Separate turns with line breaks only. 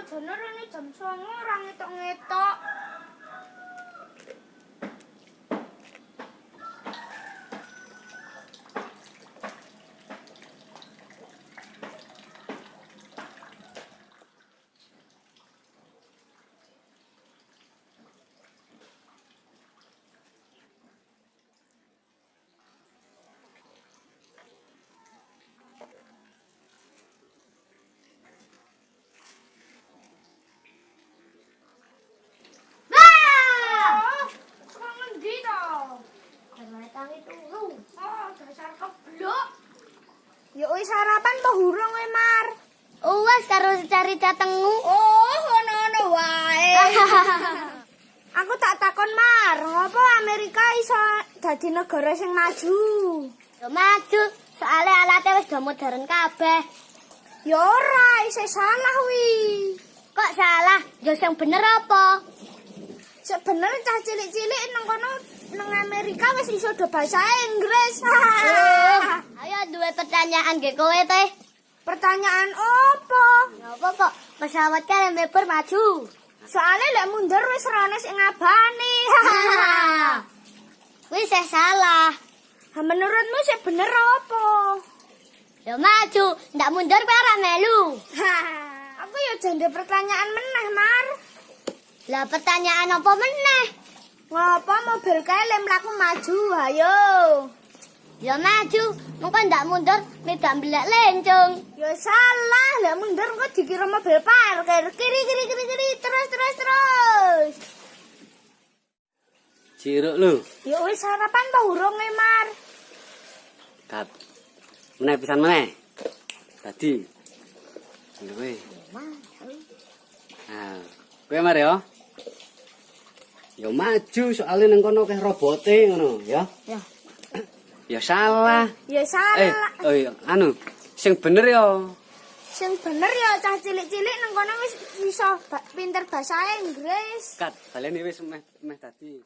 Sajane rene jam 09.00 ora ngetok-ngetok. Ya wis sarapan to hurung kowe, Mar?
Wes karo cari datengmu.
Oh, ngono-ngono wae. Aku tak takon, Mar, ngopo Amerika iso dadi negara sing maju?
Yo maju, soalnya alatnya wis do modern kabeh.
Ya ora, isih salah wi.
Kok salah? Yo sing bener apa?
Sebenarnya cah cilik-cilik nang kono nang Amerika wis iso do bahasa Inggris.
Ayo duwe pertanyaan ge kowe teh.
Pertanyaan opo?
Ngopo kok pesawat kan meper maju?
Soalnya lek mundur wis ora ono sing ngabani.
Wis salah.
Menurutmu sih bener apa?
Yo maju, ndak mundur kowe ora melu.
Aku ya jande pertanyaan meneh, Mar.
Lah pertanyaan apa meneh?
Ngopo mobil kae lem mlaku maju, ayo.
Ya maju, mengko ndak mundur ndak mbelek lencung.
Ya salah, lek mundur kok dikira mobil parkir. Kiri terus.
Ciruk lho.
Ya wis sarapan to urung e, Mar?
Kat. Meneh pisan meneh. Tadi. Kowe. Nah, kowe Mar ya. Ya maju soalnya nang kono akeh robote ngono, ya.
Ya.
Ya salah.
Ya salah.
Oh iya, anu, sing bener ya.
Sing bener ya cah cilik-cilik nang kono wis iso pinter bahasa Inggris.
Kat, kalian wis meh tadi.